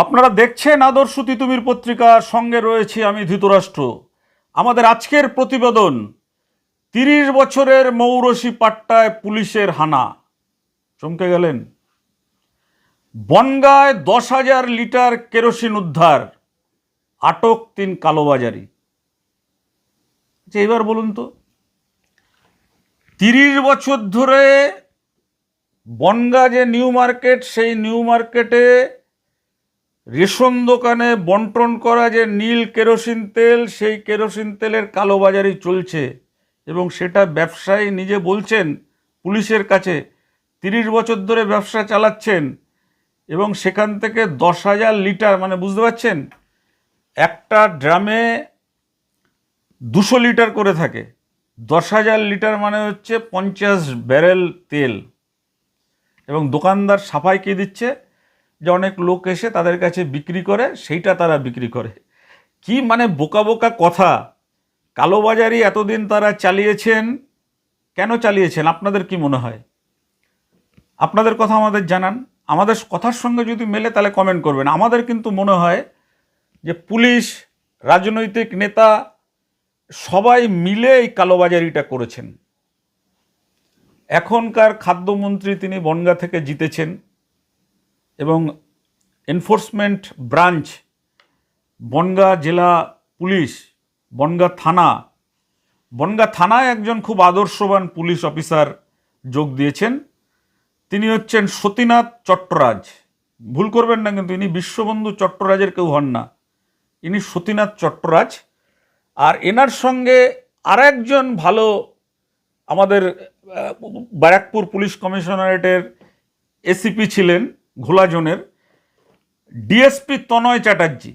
আপনারা দেখছেন আদর্শ তিতুমির পত্রিকার সঙ্গে রয়েছি আমি ধৃতরাষ্ট্র। আমাদের আজকের প্রতিবেদন ৩০ বছরের মৌরসি পাট্টায় পুলিশের হানা। চমকে গেলেন? বনগাঁয় ১০,০০০ লিটার কেরোসিন উদ্ধার, আটক ৩ কালোবাজারি। এবার বলুন তো, ৩০ বছর ধরে বনগাঁ যে নিউ মার্কেট, সেই নিউ মার্কেটে রেশন দোকানে বন্টন করা যে নীল কেরোসিন তেল, সেই কেরোসিন তেলের কালোবাজারি চলছে এবং সেটা ব্যবসায়ী নিজে বলছেন পুলিশের কাছে ৩০ বছর ধরে ব্যবসা চালাচ্ছেন এবং সেখান থেকে ১০,০০০ লিটার, মানে বুঝতে পারছেন, একটা ড্রামে ২০০ লিটার করে থাকে। ১০,০০০ লিটার মানে হচ্ছে ৫০ ব্যারেল তেল। এবং দোকানদার সাফাই কে দিচ্ছে যে অনেক লোক এসে তাদের কাছে বিক্রি করে, সেইটা তারা বিক্রি করে। কি মানে বোকা বোকা কথা। কালোবাজারি এতদিন তারা চালিয়েছেন, কেন চালিয়েছেন আপনাদের কি মনে হয়? আপনাদের কথা আমাদের জানান। আমাদের কথার সঙ্গে যদি মেলে তাহলে কমেন্ট করবেন। আমাদের কিন্তু মনে হয় যে পুলিশ, রাজনৈতিক নেতা সবাই মিলে এই কালোবাজারিটা করেছেন। এখনকার খাদ্যমন্ত্রী তিনি বনগাঁ থেকে জিতেছেন এবং এনফোর্সমেন্ট ব্রাঞ্চ, বনগাঁ জেলা পুলিশ, বনগাঁ থানায় একজন খুব আদর্শবান পুলিশ অফিসার যোগ দিয়েছেন। তিনি হচ্ছেন সতীনাথ চট্টরাজ। ভুল করবেন না কিন্তু, ইনি বিশ্ববন্ধু চট্টরাজের কেউ হন না, ইনি সতীনাথ চট্টরাজ। আর এনার সঙ্গে আর একজন ভালো, আমাদের ব্যারাকপুর পুলিশ কমিশনারেটের এসিপি ছিলেন ঘোলা জোনের, ডিএসপি তনয় চ্যাটার্জি।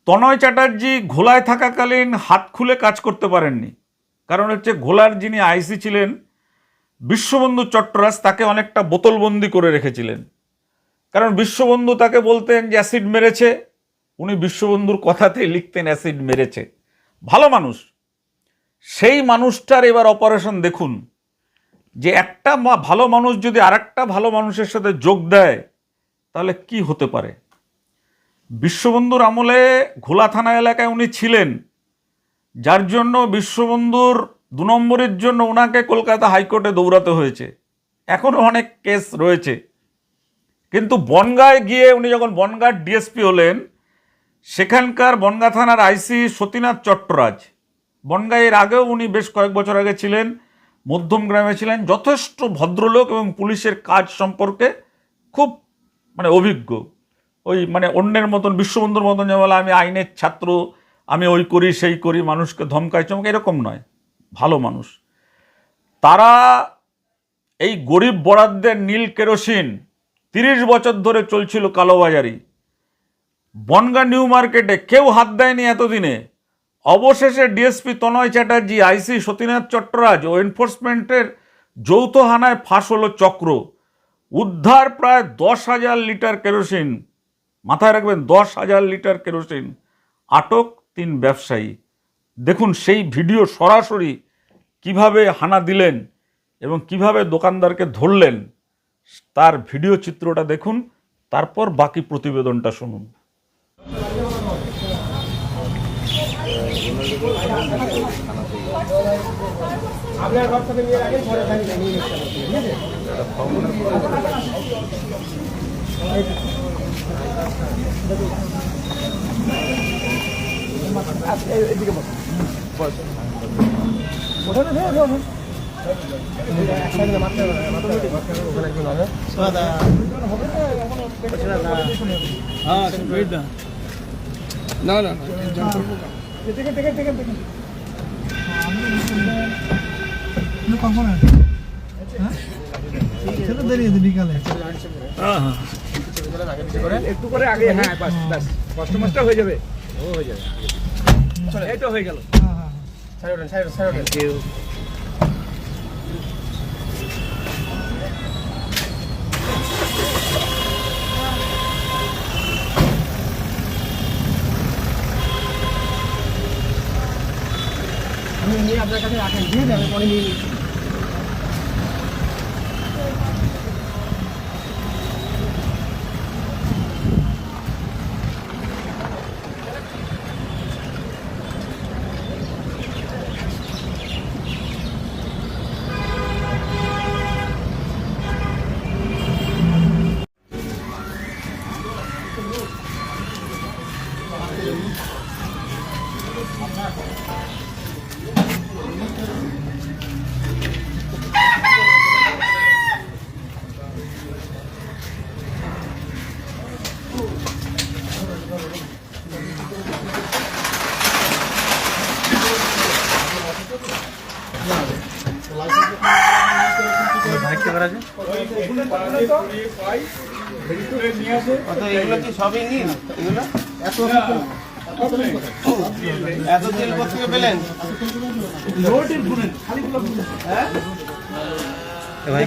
তনয় চ্যাটার্জি ঘোলায় থাকাকালীন হাত খুলে কাজ করতে পারেননি, কারণ হচ্ছে ঘোলার যিনি আইসি ছিলেন বিশ্ববন্ধু চট্টরাজ, তাকে অনেকটা বোতলবন্দি করে রেখেছিলেন। কারণ বিশ্ববন্ধু তাকে বলতেন যে অ্যাসিড মেরেছে, উনি বিশ্ববন্ধুর কথাতেই লিখতেন অ্যাসিড মেরেছে। ভালো মানুষ। সেই মানুষটার এবার অপারেশন দেখুন, যে একটা ভালো মানুষ যদি আরেকটা ভালো মানুষের সাথে যোগ দেয় তাহলে কি হতে পারে। বিশ্ববন্ধুর আমলে ঘোলা থানা এলাকায় উনি ছিলেন, যার জন্য বিশ্ববন্ধুর ২ নম্বরের জন্য ওনাকে কলকাতা হাইকোর্টে দৌড়াতে হয়েছে। এখনও অনেক কেস রয়েছে। কিন্তু বনগাঁয় গিয়ে উনি যখন বনগাঁর ডিএসপি হলেন, সেখানকার বনগাঁ থানার আইসি সতীনাথ চট্টরাজ, বনগাঁয়ের আগেও উনি বেশ কয়েক বছর আগে ছিলেন, মধ্যমগ্রামে ছিলেন, যথেষ্ট ভদ্রলোক এবং পুলিশের কাজ সম্পর্কে খুব অভিজ্ঞ। ওই অন্যের মতন, বিশ্ববন্ধুর মতন যে বলে আমি আইনের ছাত্র, আমি ওই করি সেই করি, মানুষকে ধমকাই চমকে, এরকম নয়, ভালো মানুষ। তারা এই গরিব বরাদ্দের নীল কেরোসিন ৩০ বছর ধরে চলছিল কালোবাজারি, বনগাঁ নিউ মার্কেটে কেউ হাত দেয়নি এতদিনে। অবশেষে ডিএসপি তনয় চ্যাটার্জি, আইসি সতীনাথ চট্টরাজ ও এনফোর্সমেন্টের যৌথ হানায় ফাঁস হলো চক্র। উদ্ধার প্রায় ১০,০০০ লিটার কেরোসিন। মাথায় রাখবেন, ১০,০০০ লিটার কেরোসিন। আটক ৩ ব্যবসায়ী। দেখুন সেই ভিডিও, সরাসরি কিভাবে হানা দিলেন এবং কিভাবে দোকানদারকে ধরলেন, তার ভিডিও চিত্রটা দেখুন, তারপর বাকি প্রতিবেদনটা শুনুন। আপনার ঘর থেকে নিয়ে রাখেন, ঘরে থাকি নিয়ে নিচ্ছেন, ঠিক আছে? এদিকে বসুন, না না একটু করে আগে, হ্যাঁ ব্যাস কষ্ট হয়ে যাবে, ও হয়ে যাবে, এই তো হয়ে গেল। আমি নিয়ে আপনার কাছে রাখেন, দিয়ে দেবেন, পরে নিয়ে নিচ্ছি। এগুলো কি সবই নীল? এগুলো এত তেল কোথেকে পেলেন? ভাই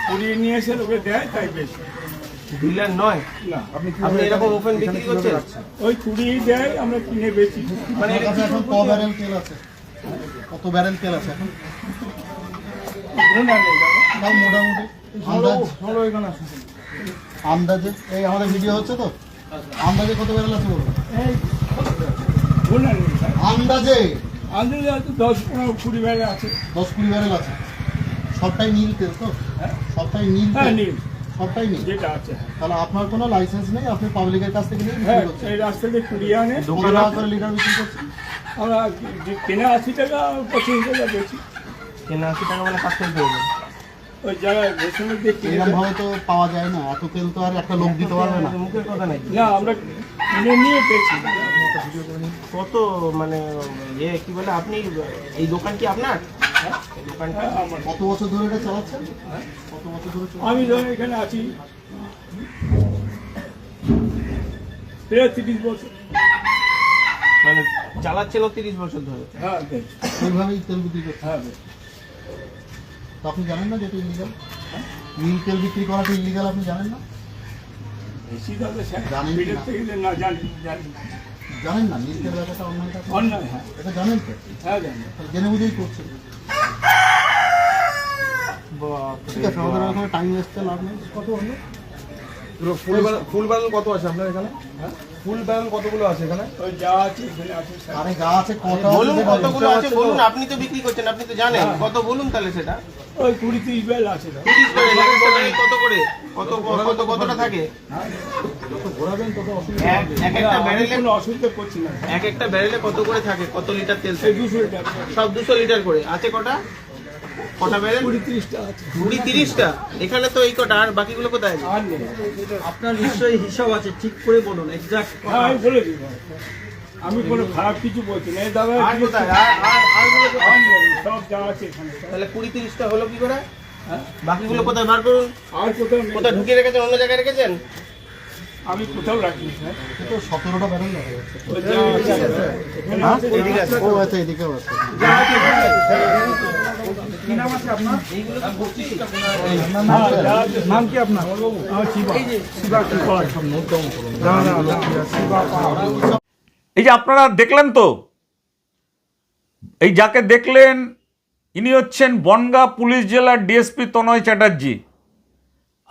পুড়িয়ে নিয়ে এসে লোকে দেয়, তাই বেশি ডিলার নয় না। আপনি এরকম ওপেন বিক্রি করছেন? ওই কুড়িয়ে দেয়, আমরা কিনে বেশি। মানে এটা কি এখন কত ব্যারেল তেল আছে? কত ব্যারেল তেল আছে এখন? গুণা নেই দাদা। তাও মোটামুটি আন্দাজে এই আমাদের ভিডিও হচ্ছে তো, আন্দাজে কত ব্যারেল আছে বলুন? গুণা নেই স্যার। আন্দাজে আন্দাজে হয়তো 10-15-20 বেলা আছে। 10-20 ব্যারেল আছে। সবটাই নীল তেল তো? সবটাই নীল হ্যাঁ, তেল? নীল সবটাই নীল। যেটা আছে। তাহলে আপনার কোনো লাইসেন্স নেই, আপনি পাবলিকের কাছ থেকে নিয়ে হ্যাঁ, বিক্রি করছেন। এই রাস্তা দিয়ে কুড়িয়ে আনে। কত টাকা করে লিটার বিক্রি করছেন? আমরা কিনে 80 টাকা, 25 টাকা বেশি। কেনা 80 টাকা মানে কাজ করতে হবে। ওই যারা রেশনের দিয়ে কিনে এরকম দেয়। ভাবে তো পাওয়া যায় না, এত তেল তো আর একটা লোক দিতে পারবে না। মুখের কথা নাই। না, আমরা কিনে নিয়ে পেয়েছি। কত মানে কি বলে, আপনি এই দোকান কি আপনার? এই দোকানটা হ্যাঁ, আমার। কত বছর ধরে এটা চালাচ্ছেন? কত বছর ধরে চালাচ্ছেন? আমি ধরুন এখানে আছি প্রায় 30 বছর। মানে চালাচ্ছিল 30 বছর ধরে? হ্যাঁ, বেশ। এইভাবেই তেল বিক্রি করছেন? হ্যাঁ, বেশ। তো আপনি জানেন না যেটা ইলিগাল? নীল তেল বিক্রি করাটা ইলিগাল, আপনি জানেন না? বেশি দাদা স্যার, জানেন কি বিলের না? থেকে যে না জানি, জানি। জানেন না নীল তেল ব্যাপারটা অন্যায়টা? অন্যায়, হ্যাঁ। এটা জানেন তো? হ্যাঁ, জানি। তাহলে জেনে বুঝেই করছেন। ঠিক আছে, আমাদের আর কোনো টাইম ওয়েস্টে লাভ নেই। কত হলো? ফুল ব্যারেল কত আছে আপনার এখানে? ফুল ব্যারেল কতগুলো আছে এখানে? ওই যা আছে এখানে আছে স্যার। আরে গা আছে কটা? বলুন আছে কতগুলো আছে বলুন, আপনি তো বিক্রি করছেন, আপনি তো জানেন। কত বলুন তাহলে সেটা। ওই 20-30 বেল আছে দাদা। 30 করে এক একটা ব্যারেল কত করে? কতটা থাকে? এক একটা আমি ব্যারেলে কোনো অসুবিধা করছি না। এক একটা ব্যারেলে কত করে থাকে? কত লিটার তেল এই থাকে? 200 লিটার। সব 200 লিটার করে আছে। কটা ব্যারেল? 20-30টা আছে। 20-30টা। এখানে তো এই কটা, আর বাকিগুলো কোথায়? আর নেই। আপনার নিশ্চয়ই হিসাব আছে, ঠিক করে বলুন এক্সাক্ট। হ্যাঁ, আমি বলে দিব। আমি কোনো খারাপ কিছু বলছি না। এই দাদা আর কোথায়? আরগুলো কোথায়? আর নেই, সব যা আছে এখানে। তাহলে 20-30টা হলো কি করে? হ্যাঁ? বাকিগুলো কোথায় বার করুন। আর কোথাও নেই। কোথায় ঢুকিয়ে রেখেছেন? অন্য জায়গায় রেখেছেন? আমি কোথাও রাখিনি স্যার। তো 17টা ব্যারেল দেখা যাচ্ছে। ওই যা আছে এখানে হ্যাঁ? আছে। এদিকে আছে। ও আচ্ছা, এদিকেও আছে। হ্যাঁ, যা আছে। নাম কি আপনার? এই যে আপনারা দেখলেন তো, এই যাকে দেখলেন ইনি হচ্ছেন বনগাঁ পুলিশ জেলার ডিএসপি তনয় চ্যাটার্জি।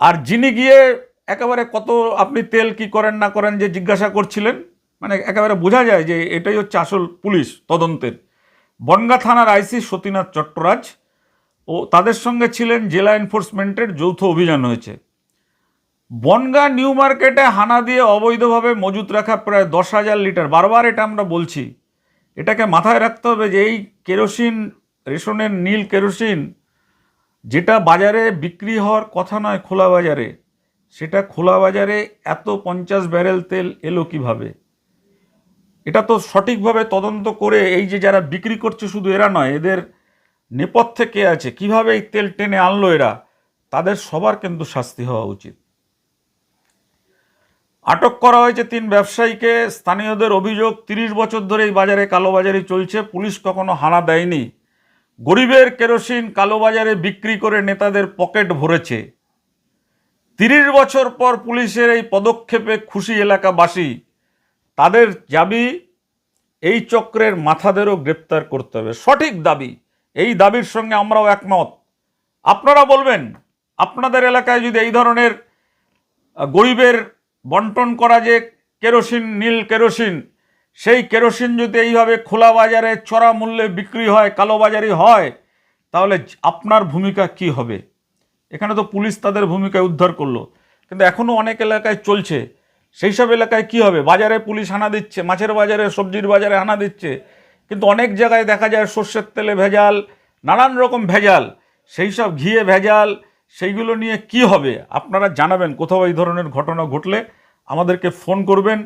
আর যিনি গিয়ে একেবারে কত আপনি তেল কি করেন না করেন যে জিজ্ঞাসা করছিলেন, মানে একেবারে বোঝা যায় যে এটাই হচ্ছে আসল পুলিশ তদন্তের। বনগাঁ থানার আইসি সতীনাথ চট্টরাজ ও তাদের সঙ্গে ছিলেন জেলা এনফোর্সমেন্টের যৌথ অভিযান হয়েছে। বনগাঁ নিউ মার্কেটে হানা দিয়ে অবৈধভাবে মজুত রাখা প্রায় 10,000 লিটার, বারবার এটা আমরা বলছি, এটাকে মাথায় রাখতে হবে যে এই কেরোসিন, রেশনের নীল কেরোসিন যেটা বাজারে বিক্রি হওয়ার কথা নয় খোলা বাজারে, সেটা খোলা বাজারে এত 50 ব্যারেল তেল এলো কিভাবে? এটা তো সঠিকভাবে তদন্ত করে, এই যে যারা বিক্রি করছে শুধু এরা নয়, এদের নেপথ্যে কে আছে, কিভাবে এই তেল টেনে আনলো এরা, তাদের সবার কিন্তু শাস্তি হওয়া উচিত। আটক করা হয়েছে 3 ব্যবসায়ীকে। স্থানীয়দের অভিযোগ 30 বছর ধরে এই বাজারে কালোবাজারি চলছে, পুলিশ কখনো হানা দেয়নি। গরিবের কেরোসিন কালোবাজারে বিক্রি করে নেতাদের পকেট ভরেছে। 30 বছর পর পুলিশের এই পদক্ষেপে খুশি এলাকাবাসী। তাদের দাবি এই চক্রের মাথাদেরও গ্রেপ্তার করতে হবে, সঠিক দাবি। এই দাবির সঙ্গে আমরাও একমত। আপনারা বলবেন আপনাদের এলাকায় যদি এই ধরনের গরিবের বন্টন করা যে কেরোসিন, নীল কেরোসিন, সেই কেরোসিন যদি এইভাবে খোলা বাজারে চড়া মূল্যে বিক্রি হয়, কালোবাজারি হয়, তাহলে আপনার ভূমিকা কি হবে? এখানে তো পুলিশ তাদের ভূমিকায় উদ্ধার করলো, কিন্তু এখনও অনেক এলাকায় চলছে। সেই সব এলাকায় কি হবে? বাজারে পুলিশ হানা দিচ্ছে, মাছের বাজারে, সবজির বাজারে হানা দিচ্ছে, কিন্তু অনেক জায়গায় দেখা যায় সর্ষের তেলে ভেজাল, নানান রকম ভেজাল, সেই সব ঘিয়ে ভেজাল, সেইগুলো নিয়ে কি হবে? আপনারা জানাবেন। কোথাও এই ধরনের ঘটনা ঘটলে আমাদেরকে ফোন করবেন,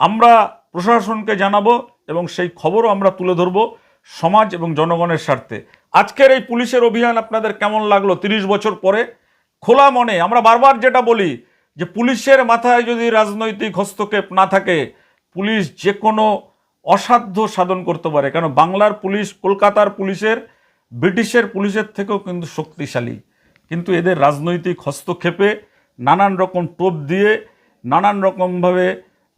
আমরা প্রশাসনকে জানাবো এবং সেই খবরও আমরা তুলে ধরবো সমাজ এবং জনগণের স্বার্থে। আজকের এই পুলিশের অভিযান আপনাদের কেমন লাগলো? 30 বছর পরে খোলা মনে আমরা বারবার যেটা বলি যে পুলিশের মাথায় যদি রাজনৈতিক হস্তক্ষেপ না থাকে, পুলিশ যে কোনো অসাধ্য সাধন করতে পারে। কেন বাংলার পুলিশ কলকাতার পুলিশের, ব্রিটিশের পুলিশের থেকেও কিন্তু শক্তিশালী, কিন্তু এদের রাজনৈতিক হস্তক্ষেপে নানান রকম টোপ দিয়ে, নানান রকমভাবে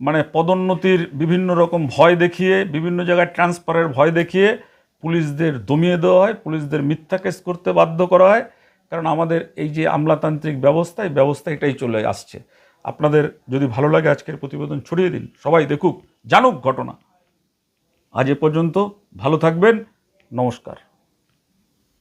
মানে পদোন্নতির বিভিন্ন রকম ভয় দেখিয়ে, বিভিন্ন জায়গায় ট্রান্সফারের ভয় দেখিয়ে পুলিশদের দমিয়ে দেওয়া হয়, পুলিশদের মিথ্যা কেস করতে বাধ্য করা হয়। কারণ আমাদের এই যে আমলাতান্ত্রিক ব্যবস্থা, এই ব্যবস্থা এটাই চলে আসছে। আপনাদের যদি ভালো লাগে আজকের প্রতিবেদন ছড়িয়ে দিন, সবাই দেখুক, জানুক ঘটনা। আজ এ পর্যন্ত, ভালো থাকবেন, নমস্কার।